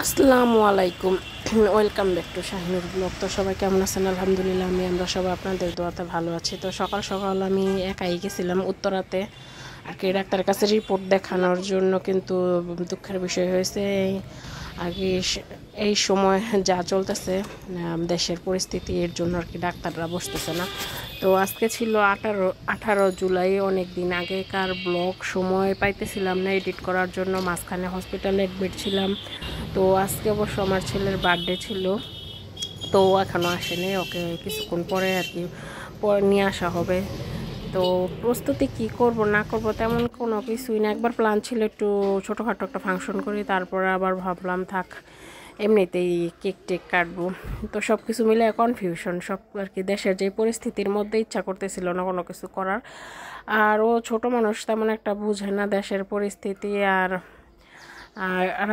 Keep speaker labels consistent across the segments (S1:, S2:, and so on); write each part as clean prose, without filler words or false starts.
S1: আসসালামু আলাইকুম। Welcome back to Shahinur blog. তো সবাই কেমন আছেন? আলহামদুলিল্লাহ আমরা সবাই আপনাদের দোয়াতে ভালো আছি। তো সকাল সকাল আমি একাই গেছিলাম উত্তরাতে আর কি ডাক্তারের কাছে রিপোর্ট দেখানোর জন্য, কিন্তু দুঃখের বিষয় হয়েছে আগে এই সময় যা চলতেছে দেশের পরিস্থিতি, এর জন্য আর কি ডাক্তাররা বসতেছে না। তো আজকে ছিল 18 জুলাই, অনেক দিন আগেকার ব্লগ, সময় পাইতেছিলাম না এডিট করার জন্য, মাঝখানে হসপিটালে অ্যাডমিট ছিলাম। তো আজকে অবশ্য আমার ছেলের বার্থডে ছিল, তো এখনও আসেনি, ওকে কিছুক্ষণ পরে আর কি পরে নিয়ে আসা হবে। তো প্রস্তুতি কি করব না করব তেমন কোনো কিছুই না। একবার প্ল্যান ছিল একটু ছোটোখাটো একটা ফাংশন করি, তারপরে আবার ভাবলাম থাক এমনিতেই কেক টেক কাটবো। তো সব কিছু মিলে কনফিউশন সব আর কি, দেশের যে পরিস্থিতির মধ্যে ইচ্ছা করতেছিল না কোনো কিছু করার। আর ও ছোট মানুষ, তেমন একটা বুঝে না দেশের পরিস্থিতি। আর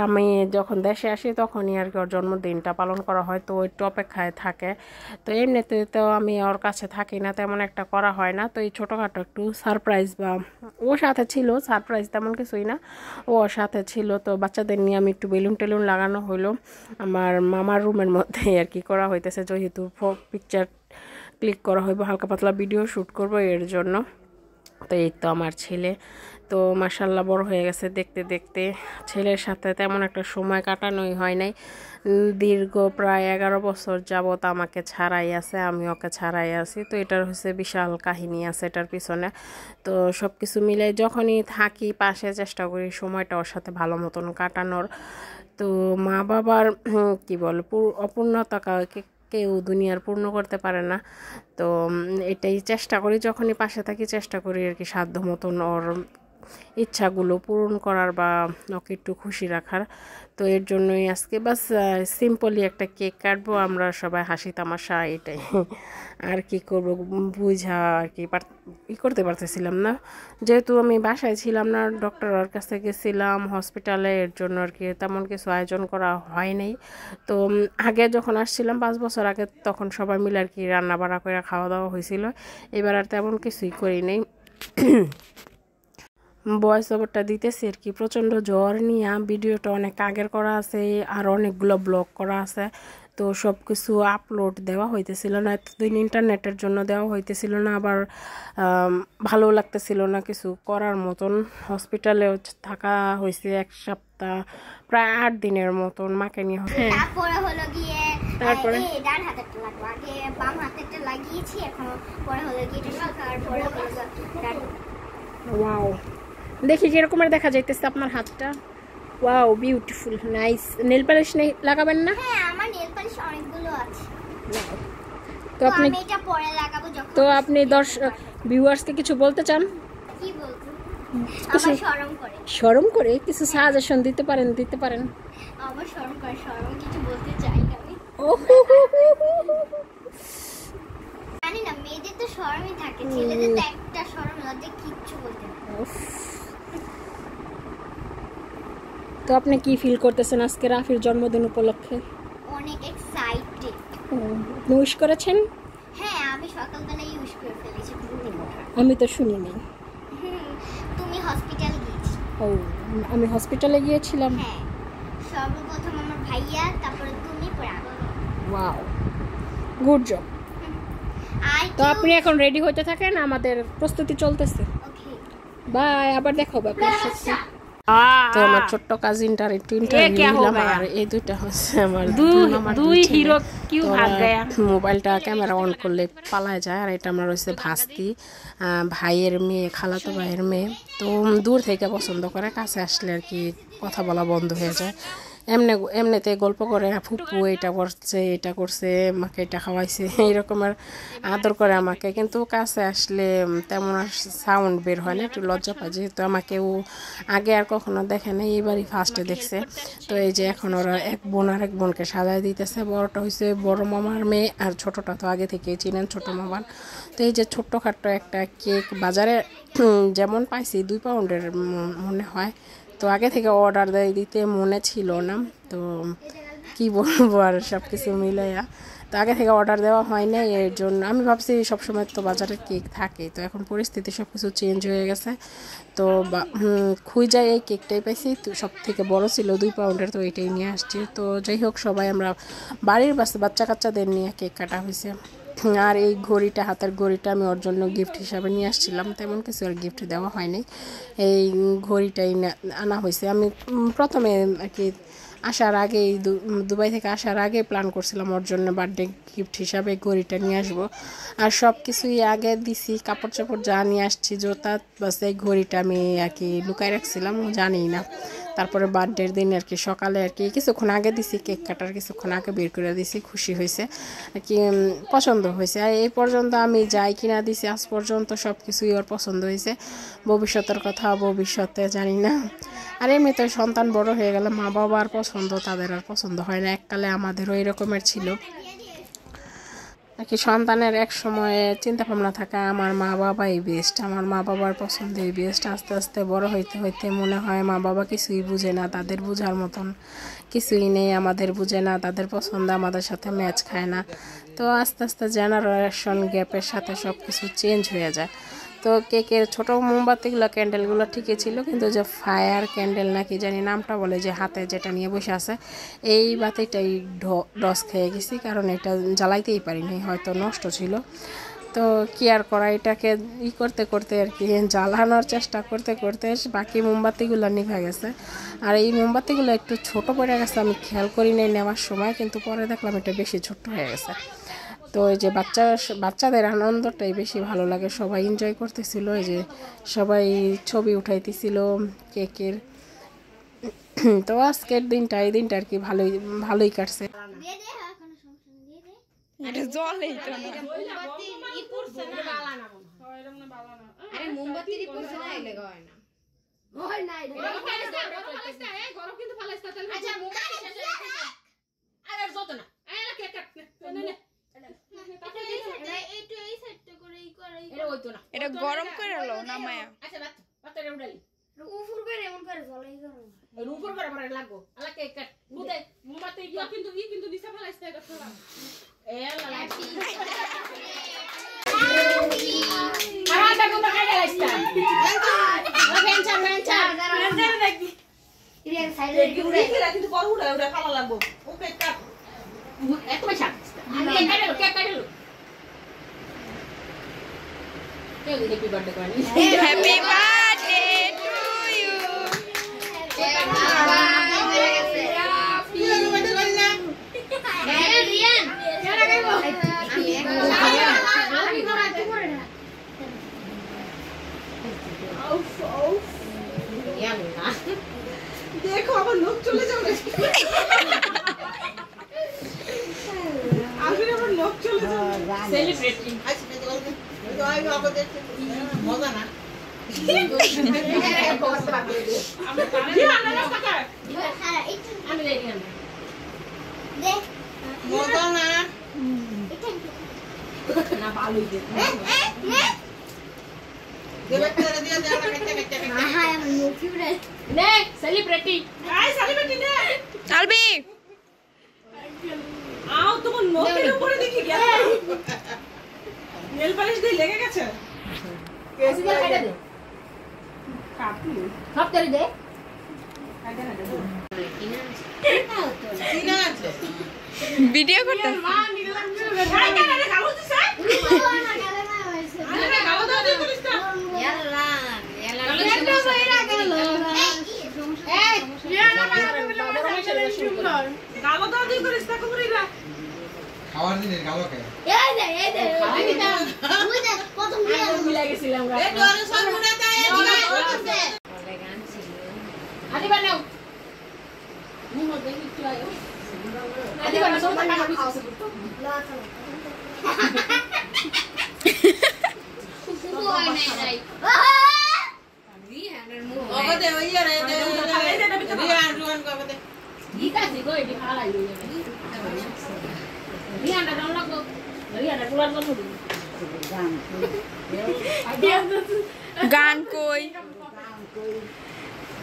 S1: আমি যখন দেশে আসি তখনই আর কি ওর জন্মদিনটা পালন করা হয়, তো একটু অপেক্ষায় থাকে। তো এমনিতে তো আমি ওর কাছে থাকি না, তেমন একটা করা হয় না। তো এই ছোটোখাটো একটু সারপ্রাইজ, বা ওর সাথে ছিল সারপ্রাইজ তেমন কিছুই না, ও ওর সাথে ছিল। তো বাচ্চাদের নিয়ে আমি একটু বেলুন টেলুন লাগানো হলো আমার মামার রুমের মধ্যে আর কি করা হইতেছে, যেহেতু পিকচার ক্লিক করা হইব, হালকা পাতলা ভিডিও শ্যুট করবো এর জন্য। তো এই তো আমার ছেলে, তো মাশাল্লাহ বড় হয়ে গেছে দেখতে দেখতে। ছেলের সাথে তেমন একটা সময় কাটানোই হয় নাই, দীর্ঘ প্রায় 11 বছর যাবৎ আমাকে ছাড়াই আছে, আমি ওকে ছাড়াই আছি। তো এটার হচ্ছে বিশাল কাহিনী আছে এটার পিছনে। তো সব কিছু মিলে যখনই থাকি পাশে, চেষ্টা করি সময়টা ওর সাথে ভালো মতন কাটানোর। তো মা বাবার কি বল অপূর্ণতা কেউ দুনিয়ার পূর্ণ করতে পারে না। তো এটাই চেষ্টা করি, যখনই পাশে থাকি চেষ্টা করি আর কি সাধ্য মতন ওর ইচ্ছাগুলো পূরণ করার বা ওকে একটু খুশি রাখার। তো এর জন্যই আজকে বাস সিম্পলি একটা কেক কাটবো, আমরা সবাই হাসি তামাশা, এটাই। আর কি করব বুঝা আর কি করতে পারতেছিলাম না, যেহেতু আমি বাসায় ছিলাম না, ডক্টরের কাছে গেছিলাম হসপিটালে, এর জন্য আর কি তেমন কিছু আয়োজন করা হয় নাই। তো আগে যখন আসছিলাম 5 বছর আগে, তখন সবাই মিলে আর কি রান্না বান্না করে খাওয়া দাওয়া হয়েছিল। এবার আর তেমন কিছুই করি নেই। ভয়েস ওভারটা দিতেছি আর কি প্রচণ্ড জ্বর নিয়ে, ভিডিওটা অনেক আগের করা আছে, আর অনেকগুলো ব্লগ করা আছে। তো সব কিছু আপলোড দেওয়া হইতেছিল না এতদিন, ইন্টারনেটের জন্য দেওয়া হইতেছিল না, আবার ভালো লাগতেছিল না কিছু করার মতন। হসপিটালেও থাকা হয়েছে 1 সপ্তাহ, প্রায় 8 দিনের মতন মাকে নিয়ে।
S2: তারপরে হলো গিয়ে
S1: তারপরে
S2: ডান হাতেরটা লাগবে, আগে বাম হাতেরটা লাগিয়েছি, এখন পরে হলো গিয়ে এটা শেখার পরে হলো ডান।
S1: ওয়াও, দেখি কিরকমের দেখা যাইতেছে আপনার হাতটা। Wow, beautiful, nice. Nail polish লাগাবেন না?
S2: হ্যাঁ, আমার নেল পালিশ অনেকগুলো আছে।
S1: তো আপনি
S2: আমি এটা পরে লাগাবো যখন।
S1: তো আপনি ভিউয়ার্সকে কিছু বলতে চান?
S2: কি বলবো, আমার শরম করে।
S1: শরম করে কিছু সাজেশন দিতে পারেন?
S2: আমার শরম করে, শরম কিছু বলতে চাই না আমি। জানি না, মেয়েদের তো শরমই থাকে, ছেলেদের তো একটা শরম, লজ্জা কিচ্ছু বলতে না।
S1: তো আপনি কি ফিল করতেছেন আজকে রাফির জন্মদিন উপলক্ষে?
S2: অনেক এক্সাইটেড।
S1: উইশ করেছেন?
S2: হ্যাঁ, আমি সকালবেলায় ইউজ করে ফেলেছি।
S1: আমি তো শুনি নাই।
S2: তুমি হসপিটাল গিয়েছি?
S1: ও, আমি হসপিটালে গিয়েছিলাম।
S2: হ্যাঁ, সর্বপ্রথম আমার ভাইয়া, তারপরে তুমি, পরে আমি।
S1: Wow, good job. তো আপনি এখন রেডি হতে থাকেন, আমাদের প্রস্তুতি চলতেছে।
S2: ওকে,
S1: বাই, আবার দেখা হবে আপনার সাথে। তো আমার ছোট্ট কাজিনটার একটু ইন্টারভিউ নিলাম, আর এই দুইটা হচ্ছে আমার দুই হিরো। কিউ ভাগ গায়া, মোবাইলটা ক্যামেরা অন করলে পালায় যায়। আর এটা আমার হচ্ছে ভাস্তি, ভাইয়ের মেয়ে, খালাতো ভাইয়ের মেয়ে। তো দূর থেকে পছন্দ করে, কাছে আসলে আর কি কথা বলা বন্ধ হয়ে যায়। এমনিতে গল্প করে, ফুপু এটা করছে, মাকে এটা খাওয়াইছে, এইরকমের আদর করে আমাকে। কিন্তু কাছে আসলে তেমন আর সাউন্ড বের হয় না, একটু লজ্জা পায়, যেহেতু আমাকে ও আগে আর কখনো দেখে নাই, এইবারই ফার্স্টে দেখছে। তো এই যে এখন ওরা এক বোন আর এক বোনকে সাজায় দিতেছে। বড়টা হয়েছে বড় মামার মেয়ে, আর ছোটটা তো আগে থেকেই চিনেন, ছোট মামার। তো এই যে ছোট্টখাট্ট একটা কেক, বাজারে যেমন পাইছি 2 পাউন্ডের মনে হয়, তো আগে থেকে অর্ডার দিতে মনে ছিল না। তো কি বলবো আর সব কিছু মিলাইয়া। তো আগে থেকে অর্ডার দেওয়া হয় না, এর জন্য আমি ভাবছি সবসময় তো বাজারে কেক থাকে, তো এখন পরিস্থিতি সব কিছু চেঞ্জ হয়ে গেছে। তো খুঁজায় এই কেকটাই পাইছি, তো সব থেকে বড় ছিল 2 পাউন্ডের, তো এটাই নিয়ে আসছি। তো যাই হোক, সবাই আমরা বাড়ির বাচ্চা কাচ্চাদের নিয়ে কেক কাটা হয়েছে। আর এই ঘড়িটা, হাতের ঘড়িটা আমি ওর জন্য গিফট হিসাবে নিয়ে আসছিলাম, তেমন কিছু আর গিফট দেওয়া হয়নি। এই ঘড়িটাই আনা হয়েছে। আমি প্রথমে আর কি আসার আগেই, দুবাই থেকে আসার আগে প্ল্যান করছিলাম ওর জন্য বার্থডে গিফট হিসাবে ঘড়িটা নিয়ে আসবো। আর সব কিছুই আগে দিছি, কাপড় চাপড় যা নিয়ে আসছি, জুতা, বাস এই ঘড়িটা আমি আর কি লুকায় রাখছিলাম, জানি না। তারপরে বার্থডের দিন আর কি সকালে আর কি কিছুক্ষণ আগে দিছি, কেক কাটার কিছুক্ষণ আগে বের করে দিছি, খুশি হয়েছে আর কি, পছন্দ হয়েছে। আর এই পর্যন্ত আমি যাই কিনা দিছি, আজ পর্যন্ত সব কিছুই ওর পছন্দ হয়েছে। ভবিষ্যতের কথা ভবিষ্যতে জানি না। আর এমনিতে সন্তান বড় হয়ে গেলে মা বাবার পছন্দ তাদের আর পছন্দ হয় না, এককালে আমাদেরও এই রকমের ছিল আর কি। সন্তানের এক সময়ে চিন্তা ভাবনা থাকা আমার মা বাবাই বেস্ট, আমার মা বাবার পছন্দই বেস্ট। আস্তে আস্তে বড় হইতে হইতে মনে হয় মা বাবা কিছুই বুঝে না, তাদের বোঝার মতন কিছুই নেই, আমাদের বুঝে না, তাদের পছন্দ আমাদের সাথে ম্যাচ খায় না। তো আস্তে আস্তে জেনারেশন গ্যাপের সাথে সব কিছু চেঞ্জ হয়ে যায়। তো কেকের ছোটো মোমবাতিগুলো, ক্যান্ডেলগুলো ঠিকই ছিল, কিন্তু যে ফায়ার ক্যান্ডেল নাকি জানি নামটা বলে, যে হাতে যেটা নিয়ে বসে আছে, এই বাতিটাই ডস খেয়ে গেছি, কারণ এটা জ্বালাইতেই পারিনি, হয়তো নষ্ট ছিল। তো কি আর করা, এটাকে করতে করতে আর কি জ্বালানোর চেষ্টা করতে করতে বাকি মোমবাতিগুলো নিভে গেছে। আর এই মোমবাতিগুলো একটু ছোট পড়ে গেছে, আমি খেয়াল করি নাই নেওয়ার সময়, কিন্তু পরে দেখলাম এটা বেশি ছোট হয়ে গেছে। তো এই যে বাচ্চাদের আনন্দটাই বেশি ভালো লাগে, সবাই এনজয় করতেছিল, এই যে সবাই ছবি উঠাইতেছিল কেকের। তো আজকের দিনটা, এই দিনটা আর কি ভালোই কাটছে।
S3: এটা গরম করে লো না মায়া।
S1: আচ্ছা বাচ্চাটা উড়ালি
S2: উপর করে এমন করে জ্বলাই গরম
S1: এর উপর করে মারা লাগবো আলাকে কাট বুদে মোমবাতি কিন্তু দিশা ফলাইছে এটা ফলা এ লালা আরা দেখো না কাটে লাইস্তা ভেঞ্চার দেখি
S2: ইরে সাইডে উড়ে
S4: কিন্তু পর উড়া ফালা লাগবো ওকে কাট
S1: এত বেশা আগে কাটে কে কাটে কেউ দিকে কি বার্থডে করেনি
S3: হ্যাপি বার্থডে টু ইউ।
S4: দেখো আমার লোক চলে যাবে আসলে আমার লোক চলে যাবে
S1: সেলিব্রেটিং
S4: আচ্ছা জয় বাবা দেখতে মজা না
S1: আমি দেখি
S2: দেখ
S4: মজা না
S1: না ভালোই দে
S4: দেবে করে দিয়ে দাও কাটতে
S2: আহা আমার মুখ উড়ে
S1: নে সেলিব্রিটি
S4: আই সেলিব্রিটি নে
S3: আলবি
S4: আও তোমার নখের উপরে দেখি গেল নেল পালিশ দিয়ে লেগে গেছে
S1: কেসি দে কাটে দে
S4: কাটলি
S1: সব করে দে
S4: কাটে না দেবো কিনা আছে
S3: ভিডিও করতে
S1: মা নিলাম
S4: খাই না রে গালো দিছ
S2: না গেলে না হইছে
S4: আরে গালো দাও দিয়ে তুলিস না
S2: ইয়াল্লা
S1: এটা বইরা গেল এই রিয়ানা
S4: গালো দাও দিয়ে করিস না কবরিরা
S5: খাওয়ার দিনের গালকে
S2: এই দে তুই দেখ প্রথম দিয়ে
S1: মিলা গেছিলাম
S4: এ ডরে সব উড়ে যায় এ
S2: করতেছে
S1: আদি বানাও নিমো দেখি কি আয়ো আদি বানাও সব টাকা দিছিস তো হয় নাই রাই
S4: ওগদে ওই রে দে রিয়ান রুয়ান ওগদে
S1: ঠিক আছে গো এটি খালাই লই যাবে রিয়ানা ডাউন লাগো রিয়ানা কুলার করব
S3: গান কই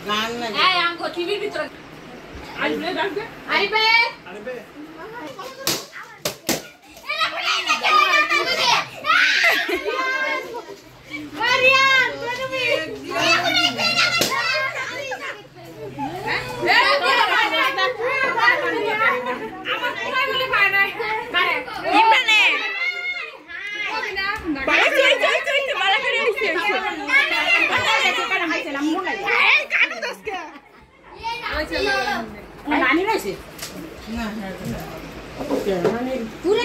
S4: গান না
S1: এই আমগো টিভির ভিতর
S4: পুরো